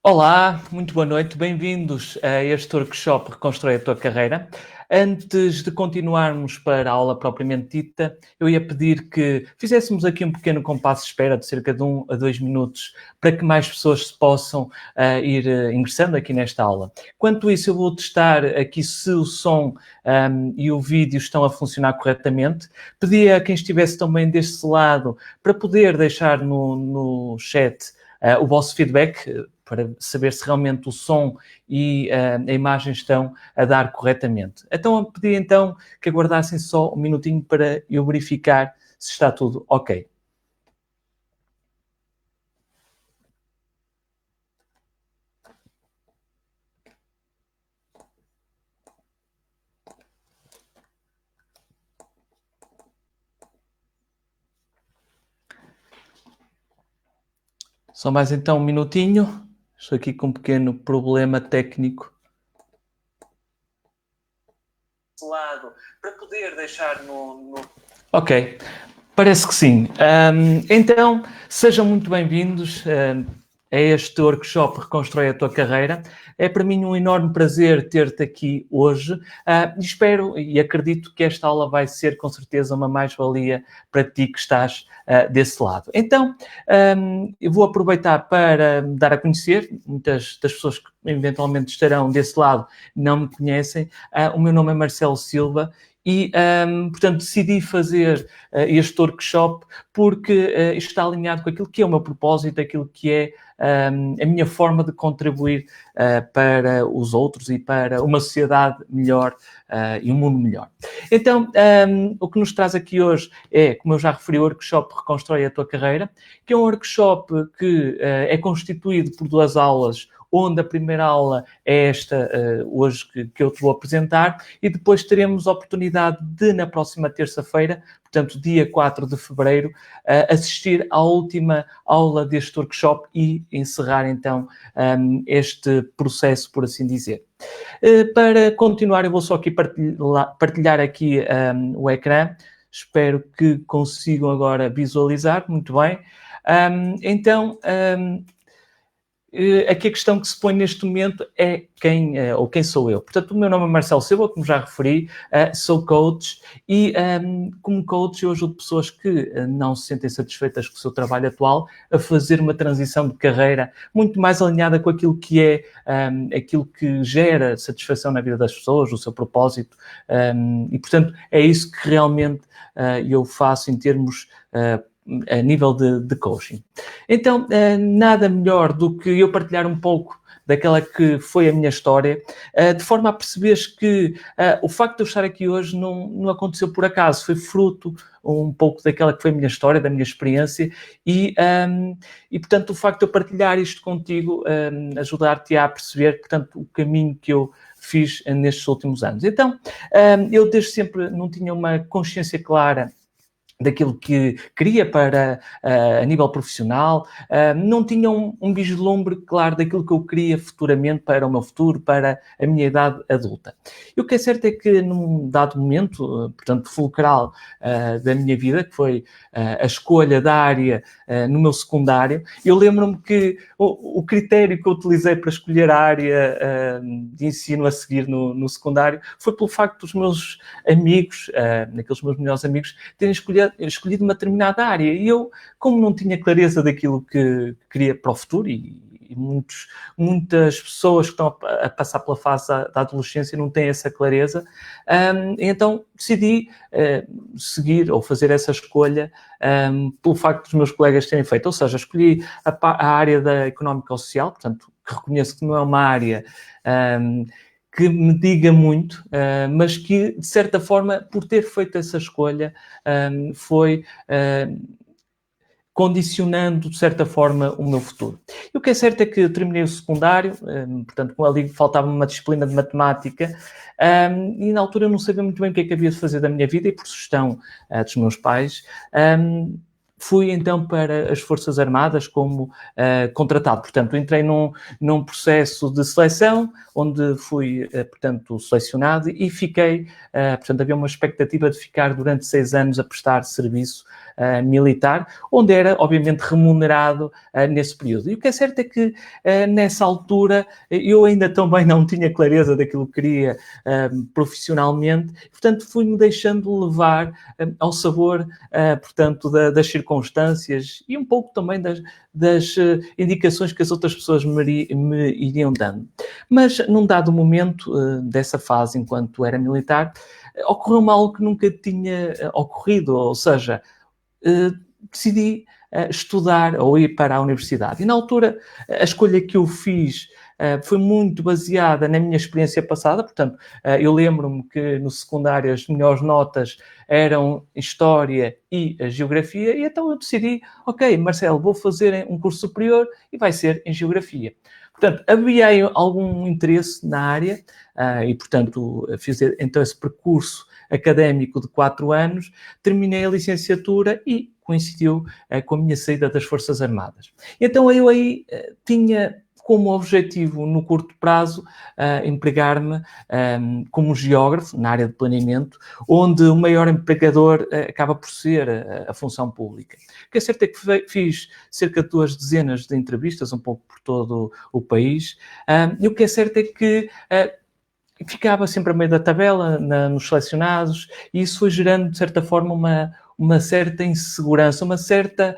Olá, muito boa noite, bem-vindos a este workshop Reconstrói a Tua Carreira. Antes de continuarmos para a aula propriamente dita, eu ia pedir que fizéssemos aqui um pequeno compasso de espera de cerca de 1 a 2 minutos para que mais pessoas se possam ir ingressando aqui nesta aula. Quanto isso, eu vou testar aqui se o som e o vídeo estão a funcionar corretamente. Pedi a quem estivesse também deste lado para poder deixar no chat o vosso feedback, para saber se realmente o som e a imagem estão a dar corretamente. Então, eu pedi então que aguardassem só um minutinho para eu verificar se está tudo ok. Só mais então um minutinho. Estou aqui com um pequeno problema técnico. Lado para poder deixar Ok, parece que sim. Então, sejam muito bem-vindos a este workshop Reconstrói a Tua Carreira. É para mim um enorme prazer ter-te aqui hoje. Espero e acredito que esta aula vai ser com certeza uma mais-valia para ti que estás desse lado. Então, eu vou aproveitar para me dar a conhecer. Muitas das pessoas que eventualmente estarão desse lado não me conhecem. O meu nome é Marcelo Silva e, portanto, decidi fazer este workshop porque isto está alinhado com aquilo que é o meu propósito, aquilo que é a minha forma de contribuir para os outros e para uma sociedade melhor e um mundo melhor. Então, o que nos traz aqui hoje é, como eu já referi, o workshop Reconstrói a Tua Carreira, que é um workshop que é constituído por 2 aulas, onde a primeira aula é esta hoje que eu te vou apresentar, e depois teremos a oportunidade de, na próxima terça-feira, portanto, dia 4 de fevereiro, assistir à última aula deste workshop e encerrar, então, este processo, por assim dizer. Para continuar, eu vou só aqui partilhar aqui o ecrã. Espero que consigam agora visualizar. Muito bem. Então, aqui a questão que se põe neste momento é quem sou eu. Portanto, o meu nome é Marcelo Silva, como já referi, sou coach e como coach eu ajudo pessoas que não se sentem satisfeitas com o seu trabalho atual a fazer uma transição de carreira muito mais alinhada com aquilo que é aquilo que gera satisfação na vida das pessoas, o seu propósito, e portanto é isso que realmente eu faço em termos a nível de coaching. Então, nada melhor do que eu partilhar um pouco daquela que foi a minha história, de forma a perceberes que o facto de eu estar aqui hoje não aconteceu por acaso, foi fruto um pouco daquela que foi a minha história, da minha experiência e portanto, o facto de eu partilhar isto contigo ajudar-te a perceber, portanto, o caminho que eu fiz nestes últimos anos. Então, eu desde sempre não tinha uma consciência clara daquilo que queria para a nível profissional, não tinha um vislumbre claro daquilo que eu queria futuramente para o meu futuro, para a minha idade adulta. E o que é certo é que num dado momento, portanto, fulcral da minha vida, que foi a escolha da área no meu secundário, eu lembro-me que o critério que eu utilizei para escolher a área de ensino a seguir no secundário foi pelo facto dos meus amigos, naqueles meus melhores amigos, terem escolhido uma determinada área. E eu, como não tinha clareza daquilo que queria para o futuro, e muitas pessoas que estão a passar pela fase da adolescência não têm essa clareza, então decidi seguir ou fazer essa escolha pelo facto dos meus colegas terem feito. Ou seja, escolhi a área da económico-social, portanto, que reconheço que não é uma área que me diga muito, mas que, de certa forma, por ter feito essa escolha, foi condicionando, de certa forma, o meu futuro. E o que é certo é que eu terminei o secundário, portanto, como ali faltava uma disciplina de matemática, e na altura eu não sabia muito bem o que é que havia de fazer da minha vida, e por sugestão dos meus pais, fui então para as Forças Armadas como contratado. Portanto, entrei num processo de seleção, onde fui, portanto, selecionado e fiquei, portanto, havia uma expectativa de ficar durante 6 anos a prestar serviço militar, onde era, obviamente, remunerado nesse período. E o que é certo é que, nessa altura, eu ainda também não tinha clareza daquilo que queria profissionalmente, portanto, fui-me deixando levar ao sabor, portanto, das circunstâncias e um pouco também das indicações que as outras pessoas me iriam dando. Mas, num dado momento dessa fase, enquanto era militar, ocorreu-me algo que nunca tinha ocorrido, ou seja, decidi estudar ou ir para a universidade. E na altura, a escolha que eu fiz foi muito baseada na minha experiência passada. Portanto, eu lembro-me que no secundário as melhores notas eram História e a Geografia, e então eu decidi, ok, Marcelo, vou fazer um curso superior e vai ser em Geografia. Portanto, havia aí algum interesse na área e, portanto, fiz então esse percurso académico de 4 anos, terminei a licenciatura e coincidiu com a minha saída das Forças Armadas. Então eu aí tinha como objetivo, no curto prazo, empregar-me como geógrafo na área de planeamento, onde o maior empregador acaba por ser a função pública. O que é certo é que fiz cerca de 2 dezenas de entrevistas, um pouco por todo o país, e o que é certo é que ficava sempre a meio da tabela, nos selecionados, e isso foi gerando, de certa forma, uma certa insegurança, uma certa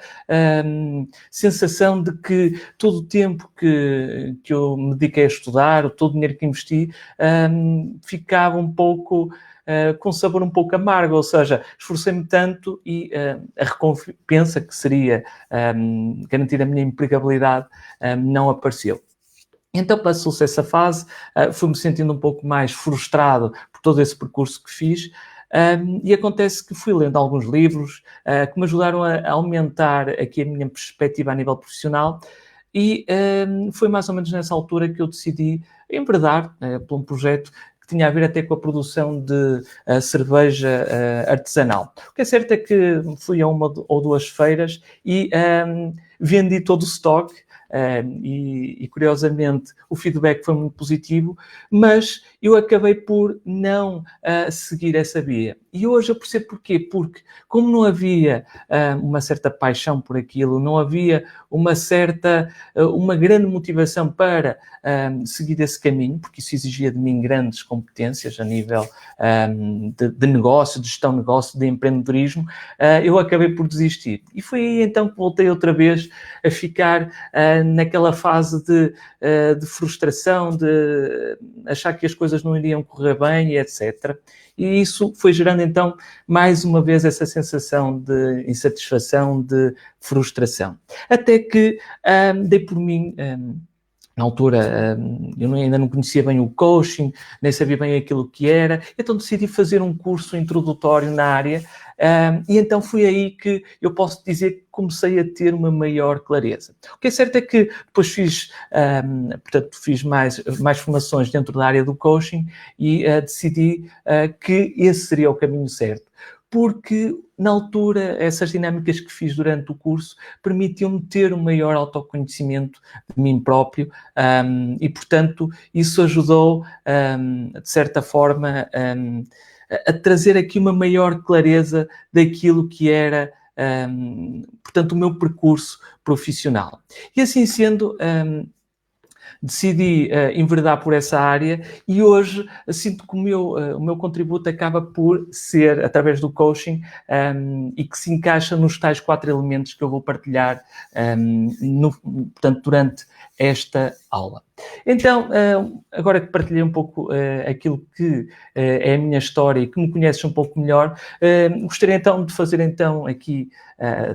sensação de que todo o tempo que eu me dediquei a estudar, todo o dinheiro que investi, ficava um pouco com sabor um pouco amargo, ou seja, esforcei-me tanto e a recompensa que seria garantir a minha empregabilidade não apareceu. Então passou-se essa fase, fui-me sentindo um pouco mais frustrado por todo esse percurso que fiz, e acontece que fui lendo alguns livros que me ajudaram a aumentar aqui a minha perspectiva a nível profissional, e foi mais ou menos nessa altura que eu decidi enverdar por um projeto que tinha a ver até com a produção de cerveja artesanal. O que é certo é que fui a 1 ou 2 feiras e vendi todo o stock. E curiosamente o feedback foi muito positivo, mas eu acabei por não seguir essa via. E hoje eu percebo porquê, porque como não havia uma certa paixão por aquilo, não havia uma grande motivação para seguir esse caminho, porque isso exigia de mim grandes competências a nível de negócio, de gestão de negócio, de empreendedorismo, eu acabei por desistir. E foi aí então que voltei outra vez a ficar naquela fase de frustração, de achar que as coisas não iriam correr bem, e etc. E isso foi gerando, então, mais uma vez essa sensação de insatisfação, de frustração. Até que dei por mim... Na altura, eu ainda não conhecia bem o coaching, nem sabia bem aquilo que era, então decidi fazer um curso introdutório na área, e então foi aí que eu posso dizer que comecei a ter uma maior clareza. O que é certo é que depois fiz mais formações dentro da área do coaching e decidi que esse seria o caminho certo. Porque, na altura, essas dinâmicas que fiz durante o curso permitiam-me ter um maior autoconhecimento de mim próprio e, portanto, isso ajudou, de certa forma, a trazer aqui uma maior clareza daquilo que era, portanto, o meu percurso profissional. E assim sendo... decidi enverdar por essa área e hoje sinto que o meu contributo acaba por ser através do coaching e que se encaixa nos tais 4 elementos que eu vou partilhar portanto, durante esta aula. Então, agora que partilhei um pouco aquilo que é a minha história e que me conheces um pouco melhor, gostaria então de fazer então aqui,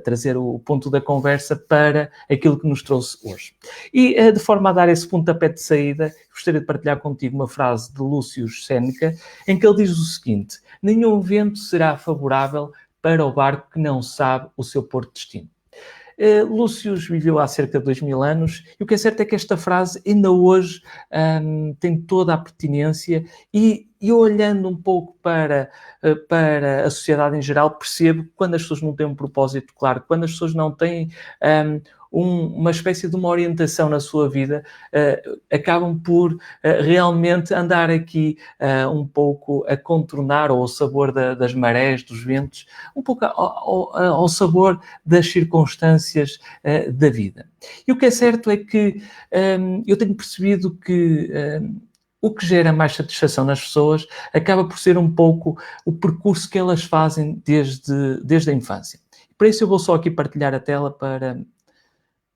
trazer o ponto da conversa para aquilo que nos trouxe hoje. E de forma a dar esse pontapé de saída, gostaria de partilhar contigo uma frase de Lúcio Sêneca, em que ele diz o seguinte: nenhum vento será favorável para o barco que não sabe o seu porto de destino. Lúcio viveu há cerca de 2000 anos e o que é certo é que esta frase ainda hoje tem toda a pertinência e E olhando um pouco para a sociedade em geral, percebo que quando as pessoas não têm um propósito claro, quando as pessoas não têm uma espécie de uma orientação na sua vida, acabam por realmente andar aqui um pouco a contornar ou ao sabor das marés, dos ventos, um pouco ao sabor das circunstâncias da vida. E o que é certo é que eu tenho percebido que o que gera mais satisfação nas pessoas acaba por ser um pouco o percurso que elas fazem desde a infância. Para isso eu vou só aqui partilhar a tela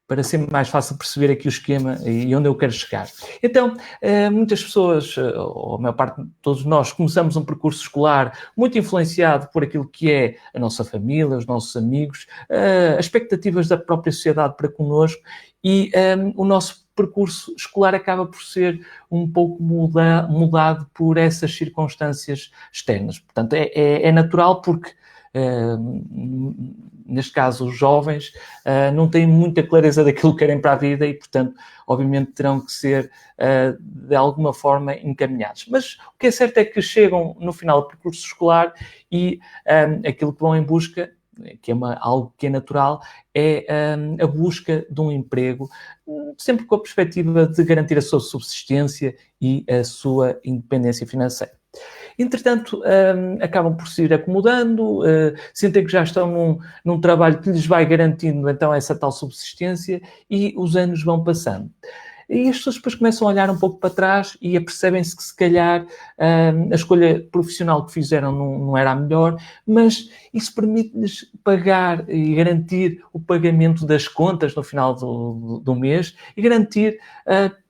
para ser mais fácil perceber aqui o esquema e onde eu quero chegar. Então, muitas pessoas, ou a maior parte de todos nós, começamos um percurso escolar muito influenciado por aquilo que é a nossa família, os nossos amigos, as expectativas da própria sociedade para connosco e o nosso percurso escolar acaba por ser um pouco mudado por essas circunstâncias externas. Portanto, é natural porque neste caso os jovens, não têm muita clareza daquilo que querem para a vida e, portanto, obviamente terão que ser de alguma forma encaminhados. Mas o que é certo é que chegam no final do percurso escolar e aquilo que vão em busca, que é algo que é natural, é a busca de um emprego, sempre com a perspectiva de garantir a sua subsistência e a sua independência financeira. Entretanto, acabam por se ir acomodando, sentem que já estão num trabalho que lhes vai garantindo então essa tal subsistência e os anos vão passando. E as pessoas depois começam a olhar um pouco para trás e apercebem-se que se calhar a escolha profissional que fizeram não era a melhor, mas isso permite-lhes pagar e garantir o pagamento das contas no final do mês e garantir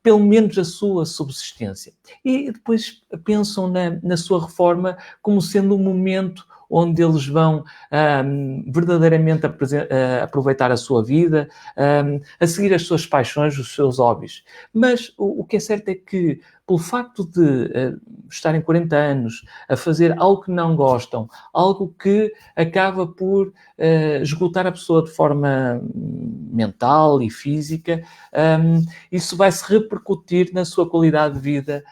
pelo menos a sua subsistência. E depois pensam na sua reforma como sendo um momento onde eles vão verdadeiramente aproveitar a sua vida, a seguir as suas paixões, os seus hobbies. Mas o que é certo é que, pelo facto de estarem 40 anos a fazer algo que não gostam, algo que acaba por esgotar a pessoa de forma mental e física, isso vai se repercutir na sua qualidade de vida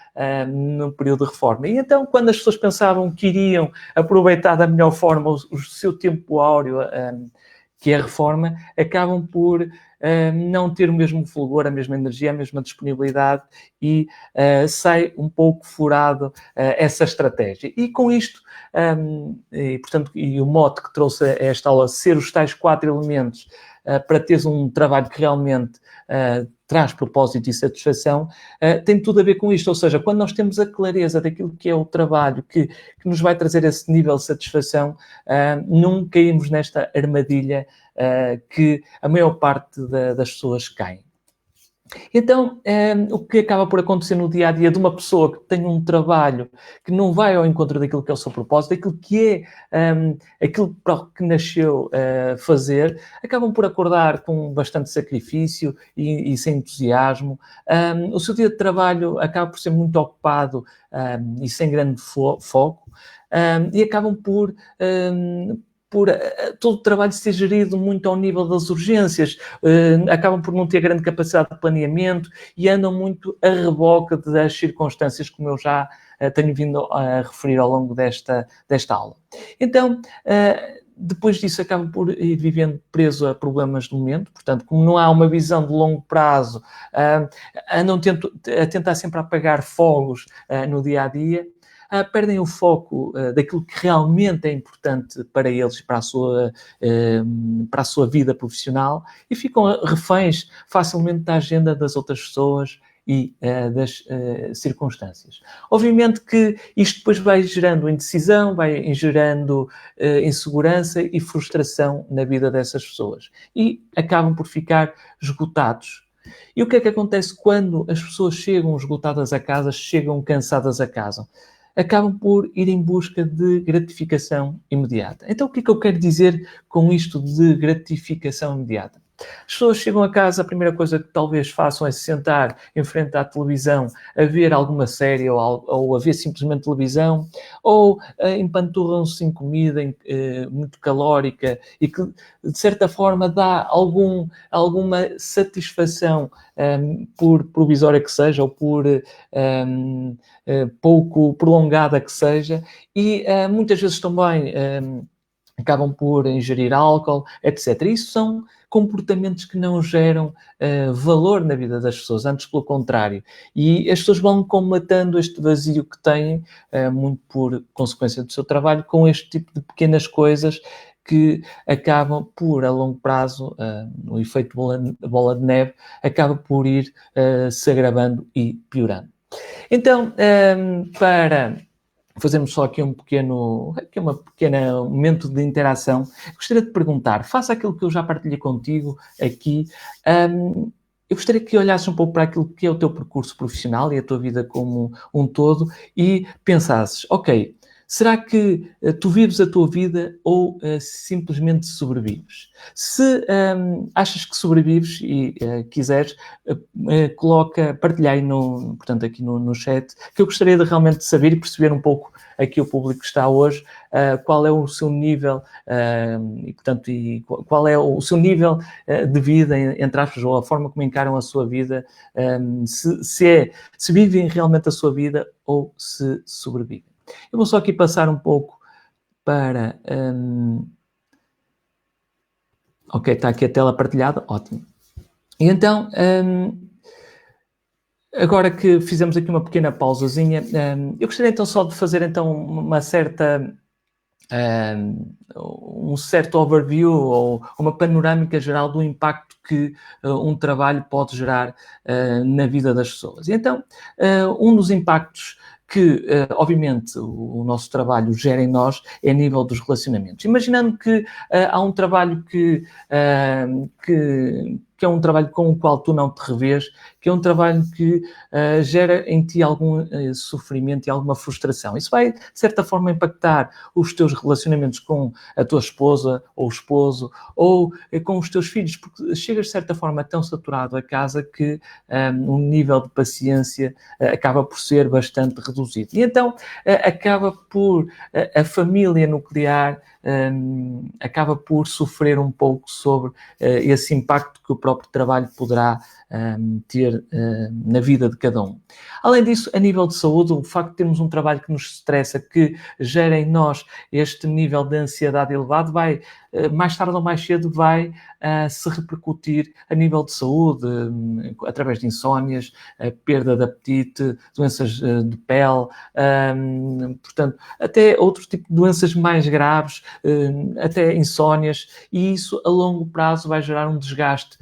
no período de reforma. E então, quando as pessoas pensavam que iriam aproveitar da melhor forma o seu tempo áureo, que é a reforma, acabam por não ter o mesmo fulgor, a mesma energia, a mesma disponibilidade e sai um pouco furado essa estratégia. E com isto, portanto, e o mote que trouxe a esta aula, ser os tais 4 elementos para teres um trabalho que realmente traz propósito e satisfação, tem tudo a ver com isto. Ou seja, quando nós temos a clareza daquilo que é o trabalho que nos vai trazer esse nível de satisfação, não caímos nesta armadilha que a maior parte das pessoas caem. Então, o que acaba por acontecer no dia-a-dia de uma pessoa que tem um trabalho que não vai ao encontro daquilo que é o seu propósito, daquilo que é aquilo para o que nasceu fazer, acabam por acordar com bastante sacrifício e sem entusiasmo. O seu dia de trabalho acaba por ser muito ocupado e sem grande foco e acabam por todo o trabalho ser gerido muito ao nível das urgências, acabam por não ter grande capacidade de planeamento e andam muito a reboque das circunstâncias, como eu já tenho vindo a referir ao longo desta aula. Então, depois disso acabam por ir vivendo preso a problemas do momento, portanto, como não há uma visão de longo prazo, andam a tentar sempre apagar fogos no dia-a-dia, perdem o foco daquilo que realmente é importante para eles e para a sua vida profissional e ficam reféns facilmente da agenda das outras pessoas e das circunstâncias. Obviamente que isto depois vai gerando indecisão, vai gerando insegurança e frustração na vida dessas pessoas e acabam por ficar esgotados. E o que é que acontece quando as pessoas chegam esgotadas a casa, chegam cansadas a casa? Acabam por ir em busca de gratificação imediata. Então, o que é que eu quero dizer com isto de gratificação imediata? As pessoas chegam a casa, a primeira coisa que talvez façam é se sentar em frente à televisão a ver alguma série ou a ver simplesmente televisão, ou empanturram-se em comida muito calórica e que, de certa forma, dá alguma satisfação, por provisória que seja, ou por pouco prolongada que seja, e muitas vezes também acabam por ingerir álcool, etc. Isso são comportamentos que não geram valor na vida das pessoas, antes pelo contrário. E as pessoas vão combatendo este vazio que têm, muito por consequência do seu trabalho, com este tipo de pequenas coisas que acabam por, a longo prazo, no efeito bola de neve, acaba por ir se agravando e piorando. Então, para fazemos só aqui um pequeno momento de interação. Gostaria de perguntar, face àquilo que eu já partilhei contigo aqui, eu gostaria que olhasses um pouco para aquilo que é o teu percurso profissional e a tua vida como um todo e pensasses, ok, será que tu vives a tua vida ou simplesmente sobrevives? Se achas que sobrevives e quiseres, partilha aí portanto, aqui no chat, que eu gostaria de realmente saber e perceber um pouco aqui o público que está hoje, qual é o seu nível e, portanto, qual é o seu nível de vida, entre aspas, ou a forma como encaram a sua vida, se vivem realmente a sua vida ou se sobrevivem. Eu vou só aqui passar um pouco para... ok, está aqui a tela partilhada, ótimo. E então, agora que fizemos aqui uma pequena pausazinha, eu gostaria então só de fazer então uma certa... um certo overview ou uma panorâmica geral do impacto que um trabalho pode gerar na vida das pessoas. E então, um dos impactos que, obviamente, o nosso trabalho gera em nós é a nível dos relacionamentos. Imaginando que há um trabalho que é um trabalho com o qual tu não te revês, que é um trabalho que gera em ti algum sofrimento e alguma frustração. Isso vai, de certa forma, impactar os teus relacionamentos com a tua esposa ou esposo ou com os teus filhos, porque chegas, de certa forma, tão saturado a casa que um nível de paciência acaba por ser bastante reduzido. E então acaba por a família nuclear acaba por sofrer um pouco sobre esse impacto que o próprio trabalho poderá ter na vida de cada um. Além disso, a nível de saúde, o facto de termos um trabalho que nos estressa, que gera em nós este nível de ansiedade elevado, vai, mais tarde ou mais cedo, vai se repercutir a nível de saúde, através de insónias, perda de apetite, doenças de pele, portanto, até outro tipo de doenças mais graves, até insónias, e isso a longo prazo vai gerar um desgaste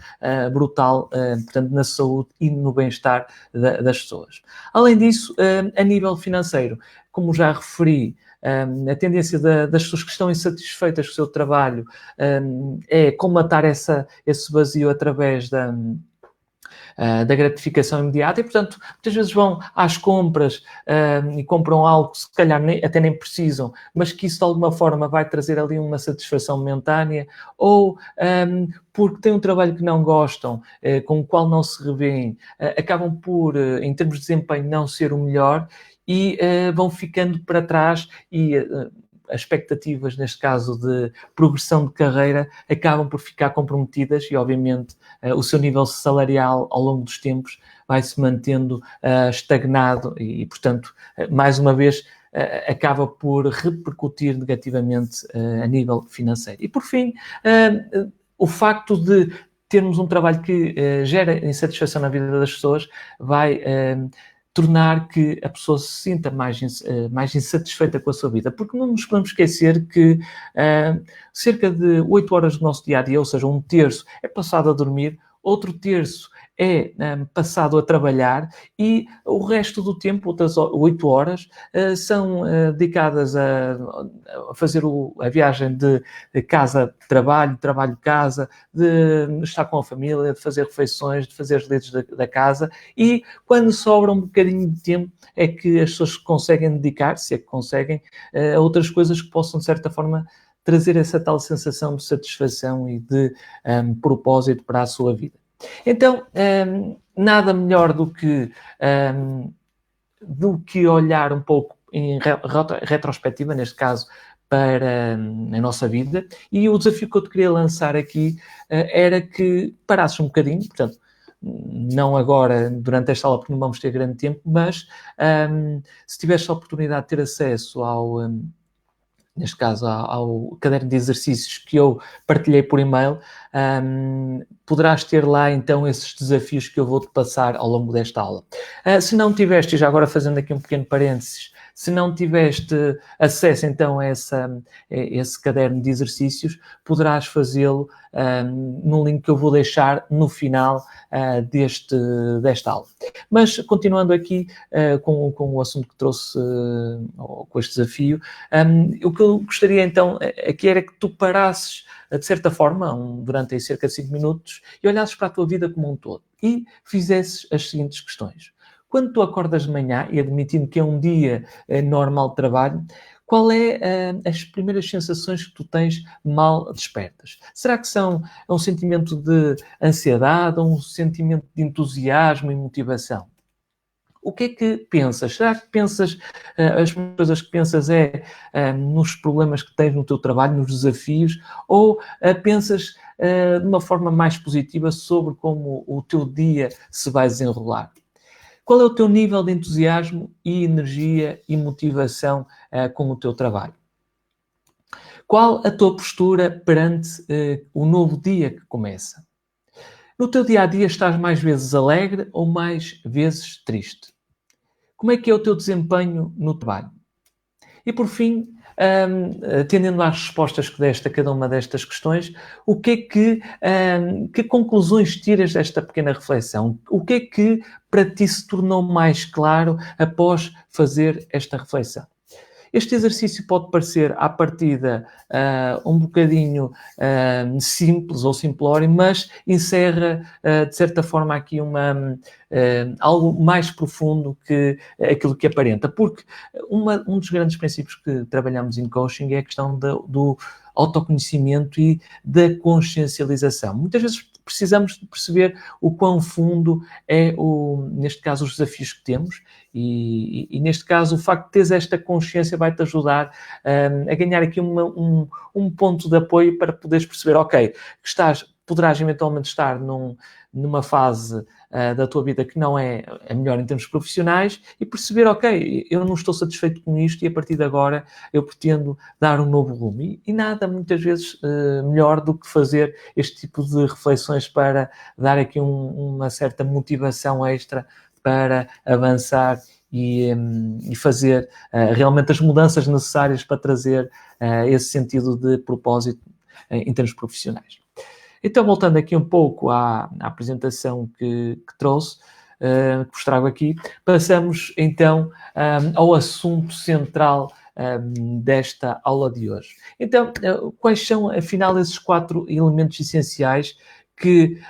brutal, portanto, na saúde e no bem-estar das pessoas. Além disso, a nível financeiro, como já referi, a tendência das pessoas que estão insatisfeitas com o seu trabalho é colmatar esse vazio através da gratificação imediata e, portanto, muitas vezes vão às compras e compram algo que se calhar até nem precisam, mas que isso de alguma forma vai trazer ali uma satisfação momentânea, ou porque têm um trabalho que não gostam, com o qual não se revêem, acabam por, em termos de desempenho, não ser o melhor e vão ficando para trás e as expectativas, neste caso, de progressão de carreira, acabam por ficar comprometidas e, obviamente, o seu nível salarial ao longo dos tempos vai se mantendo estagnado e, portanto, mais uma vez, acaba por repercutir negativamente a nível financeiro. E, por fim, o facto de termos um trabalho que gera insatisfação na vida das pessoas vai tornar que a pessoa se sinta mais insatisfeita com a sua vida, porque não nos podemos esquecer que cerca de 8 horas do nosso dia-a-dia, ou seja, um terço, é passado a dormir, outro terço é passado a trabalhar e o resto do tempo, outras 8 horas, são dedicadas a fazer a viagem de casa-trabalho, trabalho-casa, de estar com a família, de fazer refeições, de fazer as leis da casa, e quando sobra um bocadinho de tempo é que as pessoas conseguem dedicar, se é que conseguem, a outras coisas que possam, de certa forma, trazer essa tal sensação de satisfação e de propósito para a sua vida. Então, nada melhor do que olhar um pouco em retrospectiva, neste caso, para a nossa vida. E o desafio que eu te queria lançar aqui era que parasses um bocadinho, portanto, não agora, durante esta aula, porque não vamos ter grande tempo, mas se tivesse a oportunidade de ter acesso neste caso, ao caderno de exercícios que eu partilhei por e-mail, poderás ter lá, então, esses desafios que eu vou-te passar ao longo desta aula. Se não tiveste, já agora fazendo aqui um pequeno parênteses, se não tiveste acesso, então, a esse caderno de exercícios, poderás fazê-lo no link que eu vou deixar no final desta aula. Mas, continuando aqui com o assunto que trouxe, com este desafio, o que eu gostaria, então, aqui era que tu parasses, de certa forma, durante cerca de 5 minutos, e olhasses para a tua vida como um todo e fizesses as seguintes questões. Quando tu acordas de manhã, e admitindo que é um dia normal de trabalho, qual é as primeiras sensações que tu tens mal despertas? Será que é um sentimento de ansiedade ou um sentimento de entusiasmo e motivação? O que é que pensas? Será que pensas, as coisas que pensas nos problemas que tens no teu trabalho, nos desafios, ou pensas de uma forma mais positiva sobre como o teu dia se vai desenrolar? Qual é o teu nível de entusiasmo e energia e motivação com o teu trabalho? Qual a tua postura perante o novo dia que começa? No teu dia-a-dia estás mais vezes alegre ou mais vezes triste? Como é que é o teu desempenho no trabalho? E por fim, atendendo às respostas que deste a cada uma destas questões, que conclusões tiras desta pequena reflexão? O que é que para ti se tornou mais claro após fazer esta reflexão? Este exercício pode parecer, à partida, um bocadinho simples ou simplório, mas encerra, de certa forma, aqui algo mais profundo que aquilo que aparenta. Porque um dos grandes princípios que trabalhamos em coaching é a questão do autoconhecimento e da consciencialização. Muitas vezes precisamos de perceber o quão fundo neste caso, os desafios que temos e neste caso, o facto de teres esta consciência vai-te ajudar a ganhar aqui um ponto de apoio para poderes perceber, ok, poderás eventualmente estar numa fase da tua vida que não é a melhor em termos profissionais e perceber, ok, eu não estou satisfeito com isto e a partir de agora eu pretendo dar um novo rumo. E nada, muitas vezes, melhor do que fazer este tipo de reflexões para dar aqui uma certa motivação extra para avançar e fazer realmente as mudanças necessárias para trazer esse sentido de propósito em termos profissionais. Então, voltando aqui um pouco à apresentação que trouxe, que vos trago aqui, passamos então ao assunto central desta aula de hoje. Então, quais são, afinal, esses 4 elementos essenciais que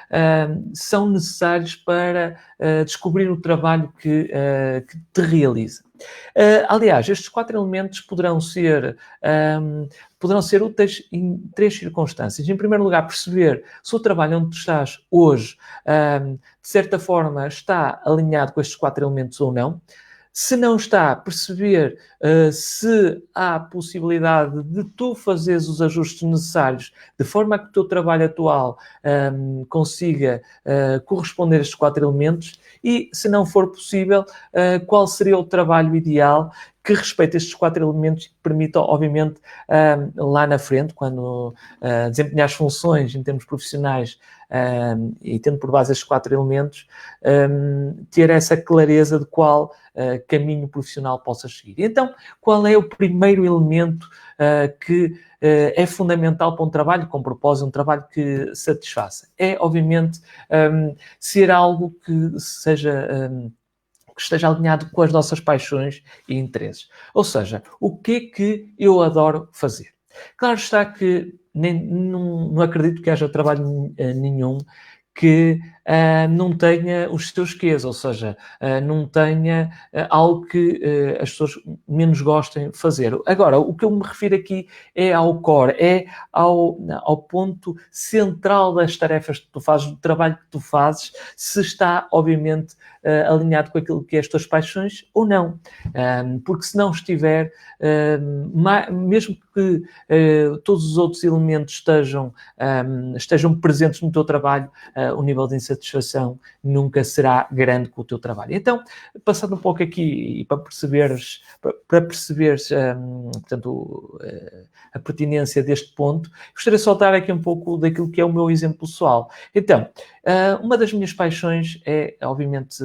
são necessários para descobrir o trabalho que te realiza? Aliás, estes 4 elementos poderão ser úteis em 3 circunstâncias. Em primeiro lugar, perceber se o trabalho onde tu estás hoje, de certa forma, está alinhado com estes 4 elementos ou não. Se não está, perceber se há possibilidade de tu fazeres os ajustes necessários de forma a que o teu trabalho atual consiga corresponder a estes 4 elementos e, se não for possível, qual seria o trabalho ideal que respeite estes 4 elementos e que permita, obviamente, lá na frente, quando desempenhares funções em termos profissionais e tendo por base estes 4 elementos, ter essa clareza de qual caminho profissional possas seguir. Então, qual é o primeiro elemento que é fundamental para um trabalho com propósito, um trabalho que satisfaça? É, obviamente, ser algo que esteja alinhado com as nossas paixões e interesses. Ou seja, o que é que eu adoro fazer? Claro está que não acredito que haja trabalho nenhum que não tenha os seus quês, ou seja, não tenha algo que as pessoas menos gostem de fazer. Agora, o que eu me refiro aqui é ao core, é ao ponto central das tarefas que tu fazes, do trabalho que tu fazes, se está, obviamente, alinhado com aquilo que é as tuas paixões ou não. Porque se não estiver, mesmo que todos os outros elementos estejam presentes no teu trabalho, o nível de insatisfação nunca será grande com o teu trabalho. Então, passando um pouco aqui para perceberes, portanto, a pertinência deste ponto, gostaria de soltar aqui um pouco daquilo que é o meu exemplo pessoal. Então, uma das minhas paixões é, obviamente,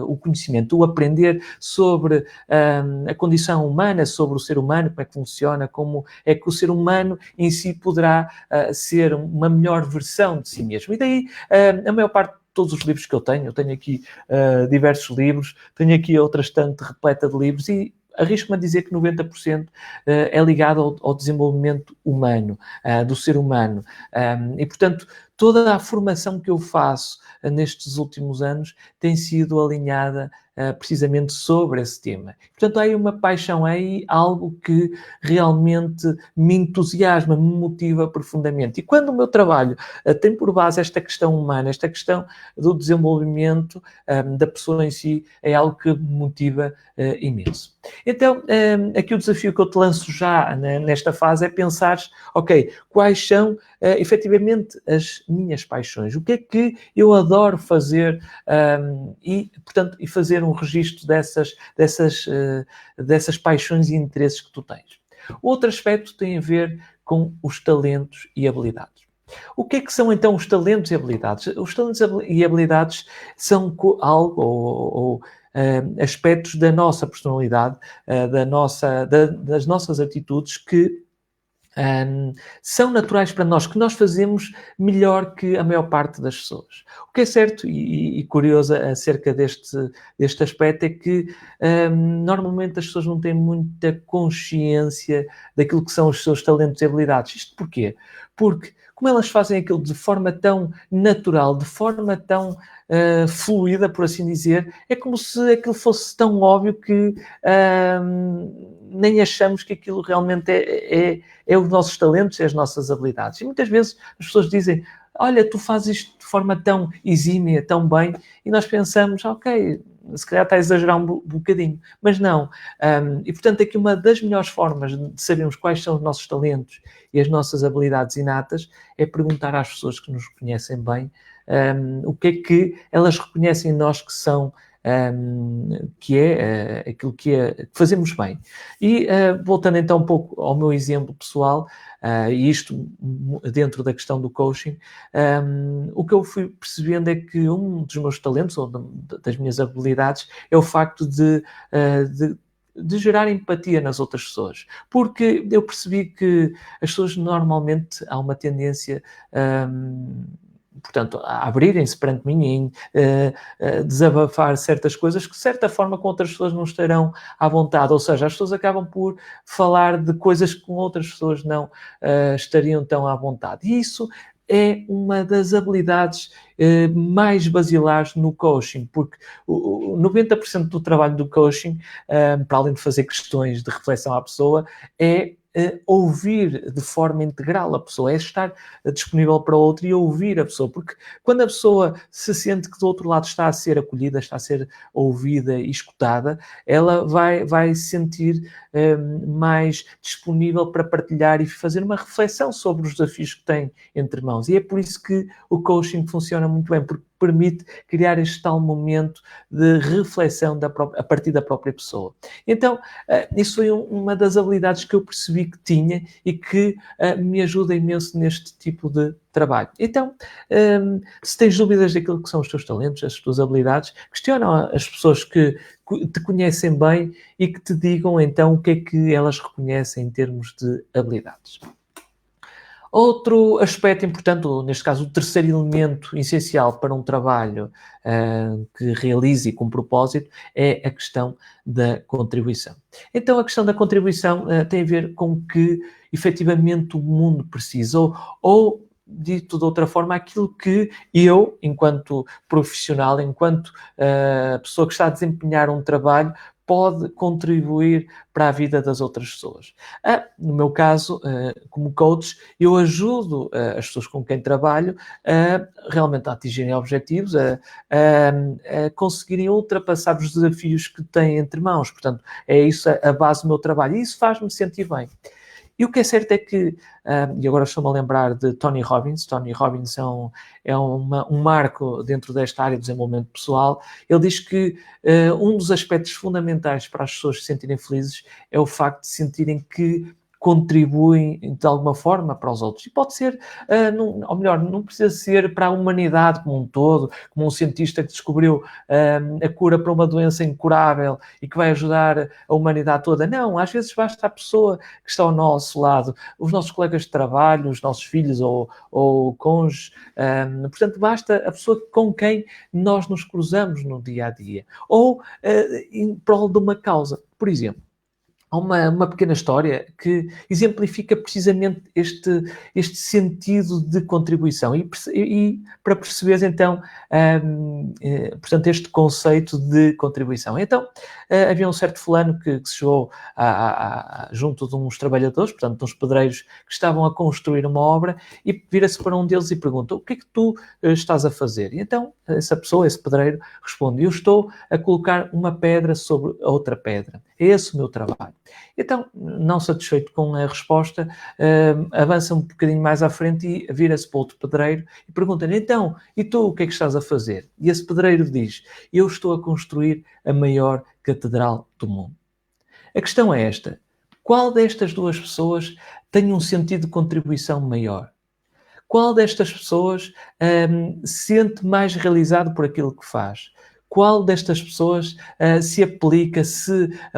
o conhecimento, o aprender sobre a condição humana, sobre o ser humano, como é que funciona, como é que o ser humano em si poderá ser uma melhor versão de si mesmo. E daí, a maior parte de todos os livros que eu tenho aqui diversos livros, tenho aqui outra estante repleta de livros e arrisco-me a dizer que 90% é ligado ao desenvolvimento humano, do ser humano. E, portanto, toda a formação que eu faço nestes últimos anos tem sido alinhada precisamente sobre esse tema. Portanto, há aí uma paixão, há aí algo que realmente me entusiasma, me motiva profundamente. E quando o meu trabalho tem por base esta questão humana, esta questão do desenvolvimento da pessoa em si, é algo que me motiva imenso. Então, aqui o desafio que eu te lanço já nesta fase é pensares, ok, quais são efetivamente as minhas paixões? O que é que eu adoro fazer e fazer um registro dessas paixões e interesses que tu tens. Outro aspecto tem a ver com os talentos e habilidades. O que é que são então os talentos e habilidades? Os talentos e habilidades são algo ou aspectos da nossa personalidade, das nossas atitudes que são naturais para nós, que nós fazemos melhor que a maior parte das pessoas. O que é certo e curioso acerca deste aspecto é que normalmente as pessoas não têm muita consciência daquilo que são os seus talentos e habilidades. Isto porquê? Porque como elas fazem aquilo de forma tão natural, de forma tão fluida, por assim dizer, é como se aquilo fosse tão óbvio que nem achamos que aquilo realmente é os nossos talentos e as nossas habilidades. E muitas vezes as pessoas dizem, olha, tu fazes isto de forma tão exímia, tão bem, e nós pensamos, ok, se calhar está a exagerar um bocadinho, mas não. E, portanto, aqui uma das melhores formas de sabermos quais são os nossos talentos e as nossas habilidades inatas é perguntar às pessoas que nos conhecem bem o que é que elas reconhecem em nós que são que é aquilo que fazemos bem. E voltando então um pouco ao meu exemplo pessoal, e isto dentro da questão do coaching, o que eu fui percebendo é que um dos meus talentos, ou das minhas habilidades, é o facto de gerar empatia nas outras pessoas. Porque eu percebi que as pessoas normalmente há uma tendência portanto, a abrirem-se perante mim e desabafar certas coisas que, de certa forma, com outras pessoas não estarão à vontade. Ou seja, as pessoas acabam por falar de coisas que com outras pessoas não estariam tão à vontade. E isso é uma das habilidades mais basilares no coaching, porque o 90% do trabalho do coaching, para além de fazer questões de reflexão à pessoa, é ouvir de forma integral a pessoa, é estar disponível para o outro e ouvir a pessoa, porque quando a pessoa se sente que do outro lado está a ser acolhida, está a ser ouvida e escutada, ela vai se sentir mais disponível para partilhar e fazer uma reflexão sobre os desafios que tem entre mãos. E é por isso que o coaching funciona muito bem, porque permite criar este tal momento de reflexão a partir da própria pessoa. Então, isso foi uma das habilidades que eu percebi que tinha e que me ajuda imenso neste tipo de trabalho. Então, se tens dúvidas daquilo que são os teus talentos, as tuas habilidades, questiona as pessoas que te conhecem bem e que te digam então o que é que elas reconhecem em termos de habilidades. Outro aspecto importante, ou neste caso o terceiro elemento essencial para um trabalho que realize com propósito, é a questão da contribuição. Então a questão da contribuição tem a ver com o que efetivamente o mundo precisa, ou dito de outra forma, aquilo que eu, enquanto profissional, enquanto pessoa que está a desempenhar um trabalho, pode contribuir para a vida das outras pessoas. No meu caso, como coach, eu ajudo as pessoas com quem trabalho realmente a atingirem objetivos, a conseguirem ultrapassar os desafios que têm entre mãos. Portanto, é isso a base do meu trabalho. E isso faz-me sentir bem. E o que é certo é que, e agora estou-me a lembrar de Tony Robbins. Tony Robbins é um marco dentro desta área de desenvolvimento pessoal. Ele diz que um dos aspectos fundamentais para as pessoas se sentirem felizes é o facto de sentirem que contribuem de alguma forma para os outros. E pode ser, ou melhor, não precisa ser para a humanidade como um todo, como um cientista que descobriu a cura para uma doença incurável e que vai ajudar a humanidade toda. Não, às vezes basta a pessoa que está ao nosso lado, os nossos colegas de trabalho, os nossos filhos ou cônjuges. Portanto, basta a pessoa com quem nós nos cruzamos no dia a dia. Ou em prol de uma causa. Por exemplo, há uma pequena história que exemplifica precisamente este sentido de contribuição e para perceberes então, portanto, este conceito de contribuição. Então, havia um certo fulano que se chegou junto de uns trabalhadores, portanto, de uns pedreiros que estavam a construir uma obra e vira-se para um deles e pergunta: o que é que tu estás a fazer? E então, essa pessoa, esse pedreiro, responde: eu estou a colocar uma pedra sobre outra pedra. É esse o meu trabalho. Então, não satisfeito com a resposta, avança um bocadinho mais à frente e vira-se para outro pedreiro e pergunta-lhe: então, e tu o que é que estás a fazer? E esse pedreiro diz: eu estou a construir a maior catedral do mundo. A questão é esta: qual destas duas pessoas tem um sentido de contribuição maior? Qual destas pessoas se sente mais realizado por aquilo que faz? Qual destas pessoas se aplica,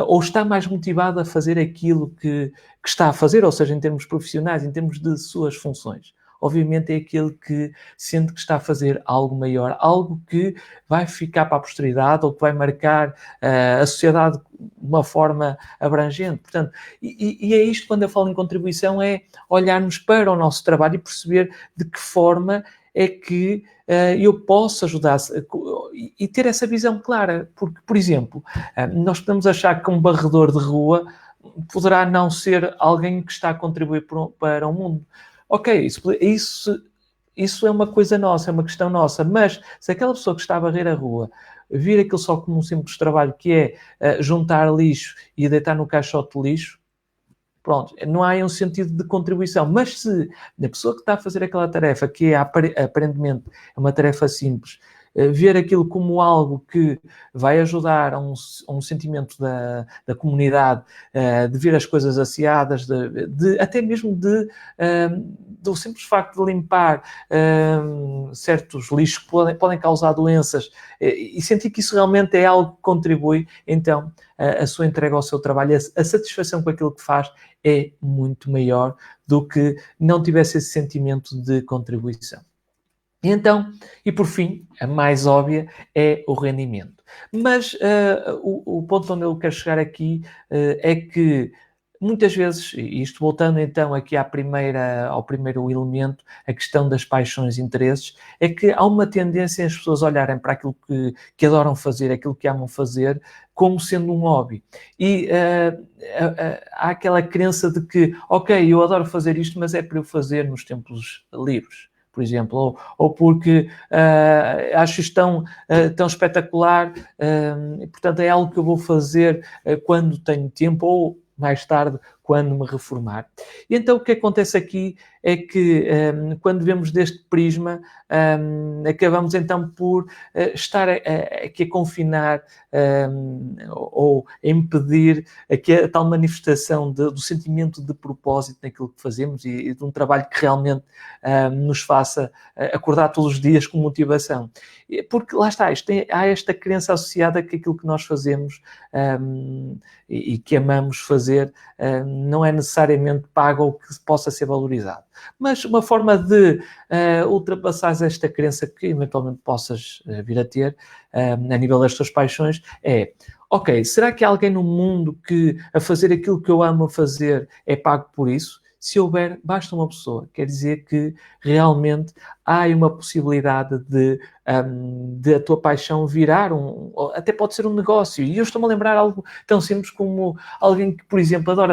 ou está mais motivado a fazer aquilo que está a fazer, ou seja, em termos profissionais, em termos de suas funções? Obviamente é aquele que sente que está a fazer algo maior, algo que vai ficar para a posteridade ou que vai marcar a sociedade de uma forma abrangente. Portanto, e é isto, quando eu falo em contribuição, é olharmos para o nosso trabalho e perceber de que forma é que eu posso ajudar e ter essa visão clara. Porque, por exemplo, nós podemos achar que um varredor de rua poderá não ser alguém que está a contribuir para o mundo. Ok, isso é uma coisa nossa, é uma questão nossa, mas se aquela pessoa que está a varrer a rua vir aquilo só como um simples trabalho, que é juntar lixo e deitar no caixote de lixo, pronto, não há um sentido de contribuição. Mas se a pessoa que está a fazer aquela tarefa, que é aparentemente uma tarefa simples, ver aquilo como algo que vai ajudar a um sentimento da comunidade, de ver as coisas asseadas, até mesmo do simples facto de limpar certos lixos que podem causar doenças, e sentir que isso realmente é algo que contribui, então a sua entrega ao seu trabalho, a satisfação com aquilo que faz é muito maior do que não tivesse esse sentimento de contribuição. Então, e por fim, a mais óbvia é o rendimento. Mas o ponto onde eu quero chegar aqui é que muitas vezes, e isto voltando então aqui ao primeiro elemento, a questão das paixões e interesses, é que há uma tendência em as pessoas olharem para aquilo que adoram fazer, aquilo que amam fazer, como sendo um hobby. E há aquela crença de que, ok, eu adoro fazer isto, mas é para eu fazer nos tempos livres, por exemplo, ou porque acho isto tão espetacular, e portanto é algo que eu vou fazer quando tenho tempo ou mais tarde, quando me reformar. E então o que acontece aqui é que quando vemos deste prisma, acabamos então por estar aqui a confinar ou a impedir aqui a tal manifestação do sentimento de propósito naquilo que fazemos e de um trabalho que realmente nos faça acordar todos os dias com motivação. Porque lá está, há esta crença associada que aquilo que nós fazemos e que amamos fazer não é necessariamente pago ou que possa ser valorizado. Mas uma forma de ultrapassar esta crença que eventualmente possas vir a ter a nível das tuas paixões é: ok, será que há alguém no mundo que a fazer aquilo que eu amo fazer é pago por isso? Se houver, basta uma pessoa. Quer dizer que realmente há uma possibilidade de a tua paixão virar até pode ser um negócio. E eu estou-me a lembrar algo tão simples como alguém que, por exemplo, adora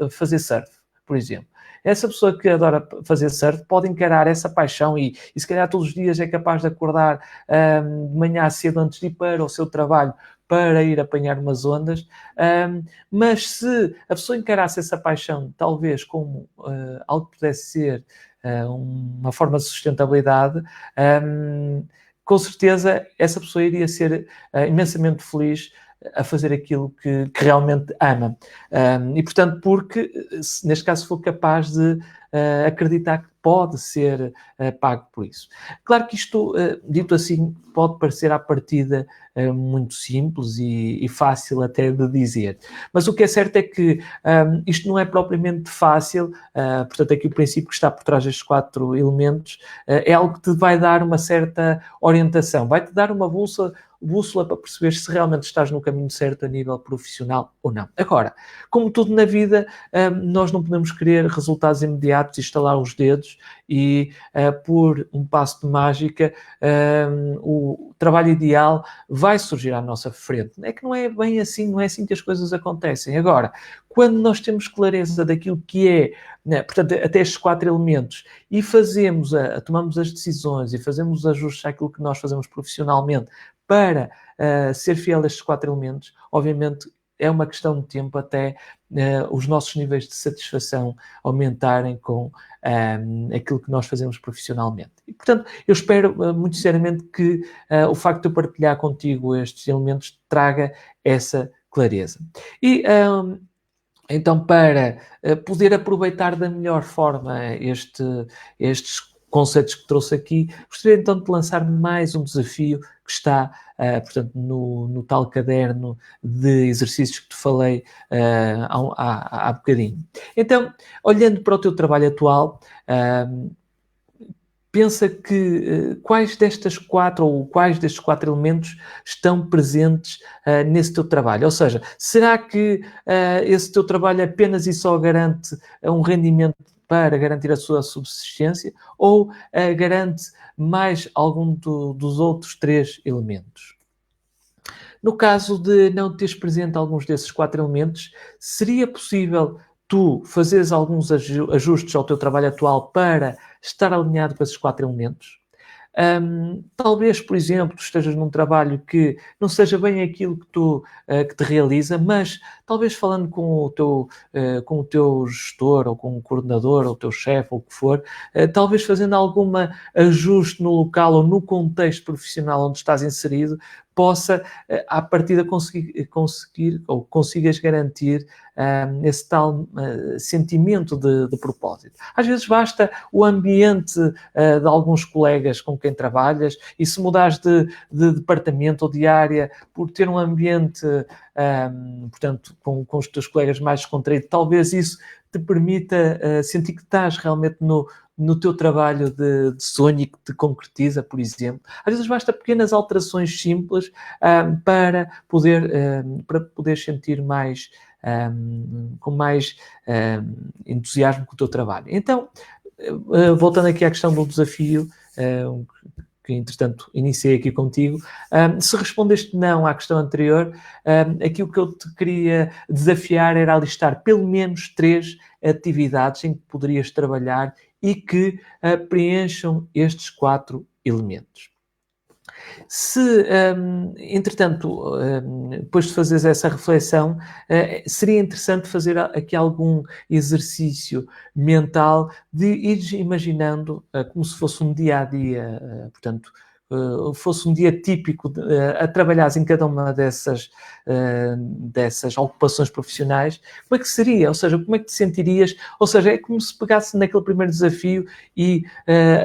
fazer surf, por exemplo. Essa pessoa que adora fazer surf pode encarar essa paixão e se calhar todos os dias é capaz de acordar de manhã cedo antes de ir para o seu trabalho para ir apanhar umas ondas, mas se a pessoa encarasse essa paixão talvez como algo que pudesse ser uma forma de sustentabilidade, com certeza essa pessoa iria ser imensamente feliz a fazer aquilo que realmente ama. E, portanto, porque, neste caso, for capaz de acreditar que pode ser pago por isso. Claro que isto, dito assim, pode parecer à partida muito simples e fácil até de dizer. Mas o que é certo é que isto não é propriamente fácil, portanto, aqui o princípio que está por trás destes 4 elementos é algo que te vai dar uma certa orientação, vai-te dar uma bússola para perceber se realmente estás no caminho certo a nível profissional ou não. Agora, como tudo na vida, nós não podemos querer resultados imediatos e estalar os dedos e por um passo de mágica o trabalho ideal vai surgir à nossa frente. É que não é bem assim, não é assim que as coisas acontecem. Agora, quando nós temos clareza daquilo que é, né, portanto, até estes 4 elementos e tomamos as decisões e fazemos os ajustes àquilo que nós fazemos profissionalmente para ser fiel a estes 4 elementos, obviamente é uma questão de tempo até os nossos níveis de satisfação aumentarem com aquilo que nós fazemos profissionalmente. E, portanto, eu espero muito sinceramente que o facto de eu partilhar contigo estes elementos traga essa clareza. E então, para poder aproveitar da melhor forma estes conceitos que trouxe aqui, gostaria então de lançar mais um desafio que está, portanto, no tal caderno de exercícios que te falei há bocadinho. Então, olhando para o teu trabalho atual, pensa que quais destes 4 elementos estão presentes nesse teu trabalho? Ou seja, será que esse teu trabalho apenas e só garante um rendimento para garantir a sua subsistência ou garante mais algum dos outros 3 elementos? No caso de não teres presente alguns desses 4 elementos, seria possível tu fazeres alguns ajustes ao teu trabalho atual para estar alinhado com esses 4 elementos? Talvez, por exemplo, tu estejas num trabalho que não seja bem aquilo que te realiza, mas talvez falando com o teu gestor ou com o coordenador ou o teu chefe ou o que for, talvez fazendo algum ajuste no local ou no contexto profissional onde estás inserido, possa, à partida, conseguir ou consigas garantir esse tal sentimento de propósito. Às vezes basta o ambiente de alguns colegas com quem trabalhas e se mudares de departamento ou de área por ter um ambiente, portanto, com os teus colegas mais descontraído, talvez isso te permita sentir que estás realmente no teu trabalho de sonho e que te concretiza, por exemplo. Às vezes basta pequenas alterações simples para poder sentir mais, com mais entusiasmo com o teu trabalho. Então, voltando aqui à questão do desafio, que entretanto iniciei aqui contigo, se respondeste não à questão anterior, aquilo que eu te queria desafiar era listar pelo menos 3 atividades em que poderias trabalhar e que preencham estes 4 elementos. Se, entretanto, depois de fazeres essa reflexão, seria interessante fazer aqui algum exercício mental de ires imaginando como se fosse um dia-a-dia, portanto, fosse um dia típico a trabalhares em cada uma dessas ocupações profissionais, como é que seria? Ou seja, como é que te sentirias? Ou seja, é como se pegasse naquele primeiro desafio e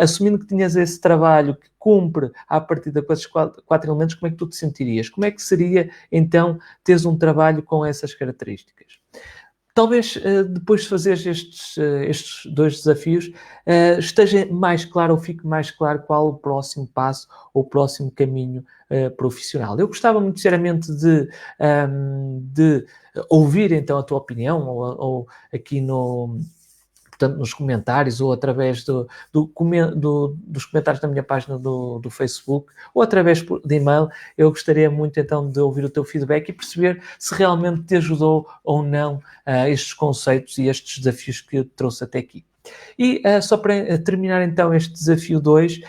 assumindo que tinhas esse trabalho que cumpre a partir com esses 4 elementos, como é que tu te sentirias? Como é que seria, então, teres um trabalho com essas características? Talvez depois de fazeres estes 2 desafios, esteja mais claro ou fique mais claro qual o próximo passo ou o próximo caminho profissional. Eu gostava muito sinceramente de ouvir então a tua opinião ou aqui portanto, nos comentários ou através dos comentários da minha página do Facebook ou através de e-mail. Eu gostaria muito então de ouvir o teu feedback e perceber se realmente te ajudou ou não estes conceitos e estes desafios que eu te trouxe até aqui. E só para terminar então este desafio 2,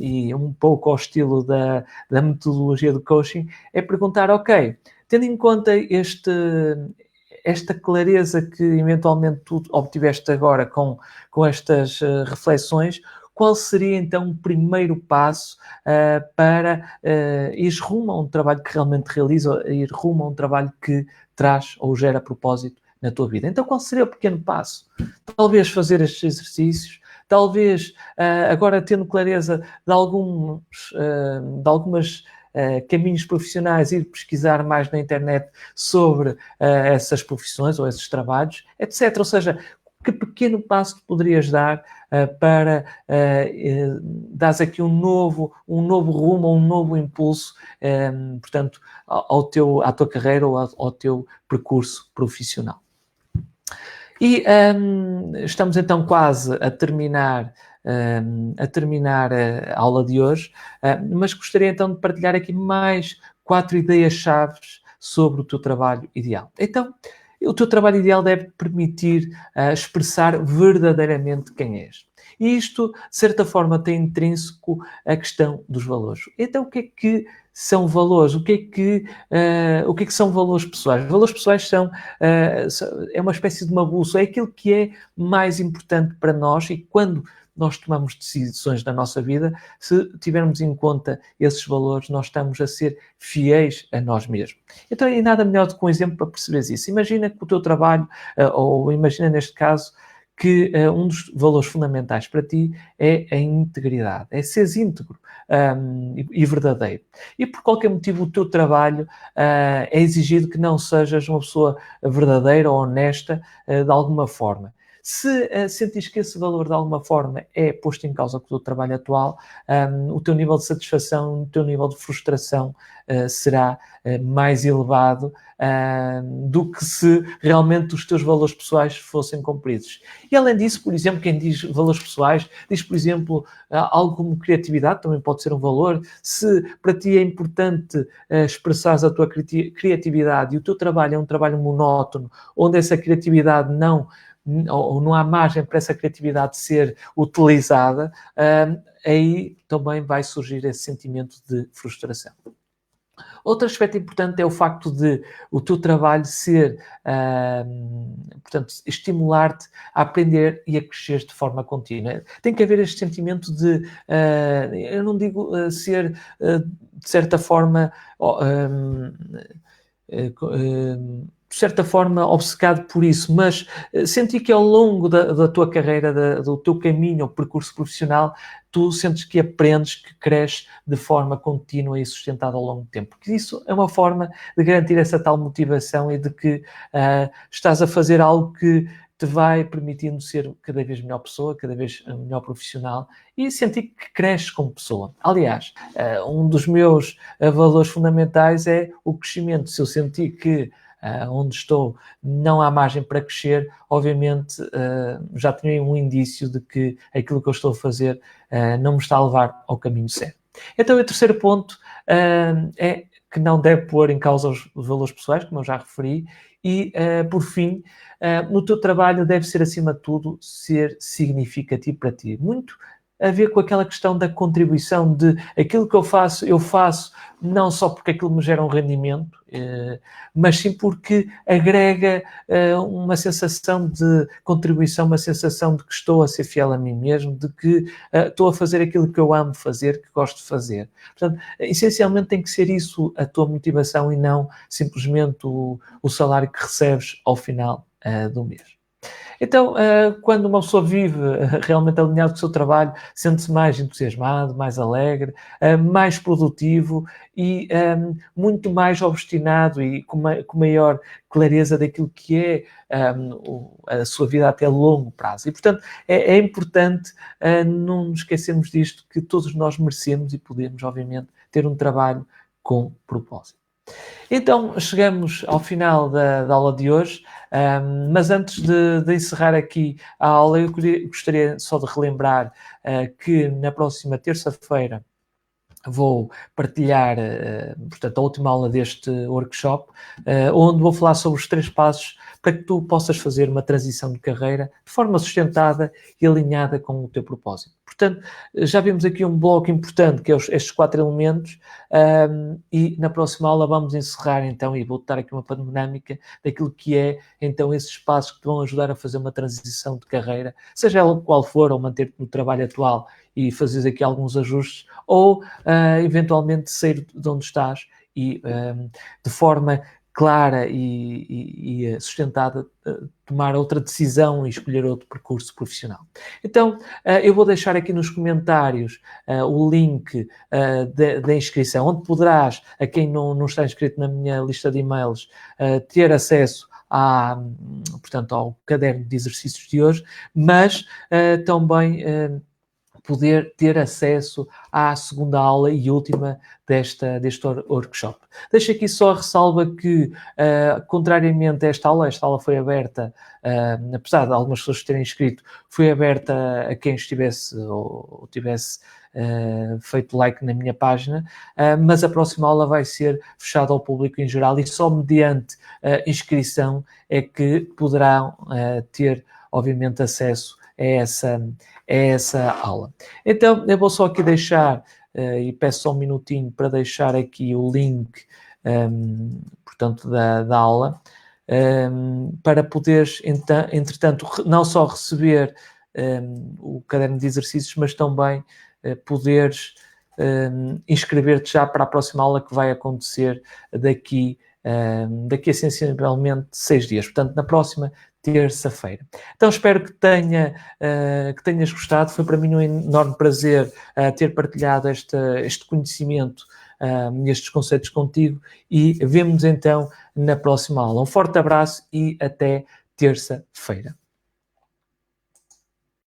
e um pouco ao estilo da metodologia do coaching, é perguntar, ok, tendo em conta esta clareza que eventualmente tu obtiveste agora com estas reflexões, qual seria então o primeiro passo para ir rumo a um trabalho que realmente realiza, ir rumo a um trabalho que traz ou gera propósito na tua vida? Então, qual seria o pequeno passo? Talvez fazer estes exercícios, talvez agora tendo clareza de algumas caminhos profissionais, ir pesquisar mais na internet sobre essas profissões ou esses trabalhos, etc. Ou seja, que pequeno passo tu poderias dar para dar aqui um novo rumo, um novo impulso, portanto, à tua carreira ou ao teu percurso profissional. E estamos então quase a terminar a aula de hoje, mas gostaria então de partilhar aqui mais 4 ideias-chave sobre o teu trabalho ideal. Então, o teu trabalho ideal deve permitir expressar verdadeiramente quem és. E isto, de certa forma, tem intrínseco a questão dos valores. Então, o que é que são valores? O que é que são valores pessoais? Valores pessoais é uma espécie de uma bússola, é aquilo que é mais importante para nós e quando nós tomamos decisões na nossa vida, se tivermos em conta esses valores, nós estamos a ser fiéis a nós mesmos. Então, é nada melhor do que um exemplo para perceberes isso. Imagina que o teu trabalho, ou imagina neste caso, que um dos valores fundamentais para ti é a integridade, é seres íntegro e verdadeiro. E por qualquer motivo o teu trabalho é exigido que não sejas uma pessoa verdadeira ou honesta de alguma forma. Se sentires que esse valor de alguma forma é posto em causa com o teu trabalho atual, o teu nível de satisfação, o teu nível de frustração será mais elevado do que se realmente os teus valores pessoais fossem cumpridos. E além disso, por exemplo, quem diz valores pessoais, diz, por exemplo, algo como criatividade, também pode ser um valor. Se para ti é importante expressares a tua criatividade e o teu trabalho é um trabalho monótono, onde essa criatividade ou não há margem para essa criatividade ser utilizada, aí também vai surgir esse sentimento de frustração. Outro aspecto importante é o facto de o teu trabalho ser, portanto, estimular-te a aprender e a crescer de forma contínua. Tem que haver este sentimento de, eu não digo ser, de certa forma, de certa forma obcecado por isso, mas senti que ao longo da tua carreira, do teu caminho, o percurso profissional, tu sentes que aprendes, que cresces de forma contínua e sustentada ao longo do tempo. Porque isso é uma forma de garantir essa tal motivação e de que estás a fazer algo que te vai permitindo ser cada vez melhor pessoa, cada vez melhor profissional e sentir que cresces como pessoa. Aliás, um dos meus valores fundamentais é o crescimento. Se eu sentir que onde estou não há margem para crescer, obviamente já tenho um indício de que aquilo que eu estou a fazer não me está a levar ao caminho certo. Então, o terceiro ponto é que não deve pôr em causa os valores pessoais, como eu já referi, e, por fim, no teu trabalho deve ser, acima de tudo, ser significativo para ti. Muito a ver com aquela questão da contribuição, de aquilo que eu faço não só porque aquilo me gera um rendimento, mas sim porque agrega uma sensação de contribuição, uma sensação de que estou a ser fiel a mim mesmo, de que estou a fazer aquilo que eu amo fazer, que gosto de fazer. Portanto, essencialmente tem que ser isso a tua motivação e não simplesmente o salário que recebes ao final do mês. Então, quando uma pessoa vive realmente alinhado com o seu trabalho, sente-se mais entusiasmado, mais alegre, mais produtivo e muito mais obstinado e com maior clareza daquilo que é a sua vida até longo prazo. E, portanto, é importante não nos esquecermos disto, que todos nós merecemos e podemos, obviamente, ter um trabalho com propósito. Então, chegamos ao final da aula de hoje, mas antes de encerrar aqui a aula, eu gostaria só de relembrar que na próxima terça-feira vou partilhar, portanto, a última aula deste workshop, onde vou falar sobre os 3 passos para que tu possas fazer uma transição de carreira de forma sustentada e alinhada com o teu propósito. Portanto, já vimos aqui um bloco importante, que é estes 4 elementos, e na próxima aula vamos encerrar, então, e vou dar aqui uma panorâmica daquilo que é, então, esses passos que te vão ajudar a fazer uma transição de carreira, seja ela qual for, ou manter-te no trabalho atual e fazeres aqui alguns ajustes, ou eventualmente sair de onde estás e de forma clara e sustentada tomar outra decisão e escolher outro percurso profissional. Então, eu vou deixar aqui nos comentários o link da inscrição, onde poderás, a quem não está inscrito na minha lista de e-mails, ter acesso portanto, ao caderno de exercícios de hoje, mas também poder ter acesso à segunda aula e última deste workshop. Deixo aqui só a ressalva que, contrariamente a esta aula foi aberta, apesar de algumas pessoas terem inscrito, foi aberta a quem estivesse ou tivesse feito like na minha página, mas a próxima aula vai ser fechada ao público em geral e só mediante inscrição é que poderão ter, obviamente, acesso a essa aula. Então, eu vou só aqui deixar, e peço só um minutinho para deixar aqui o link, portanto, da aula, para poderes, entretanto, não só receber o caderno de exercícios, mas também poderes inscrever-te já para a próxima aula que vai acontecer daqui a sensivelmente 6 dias. Portanto, na próxima terça-feira. Então espero que tenhas gostado. Foi para mim um enorme prazer ter partilhado este conhecimento e estes conceitos contigo e vemo-nos então na próxima aula. Um forte abraço e até terça-feira.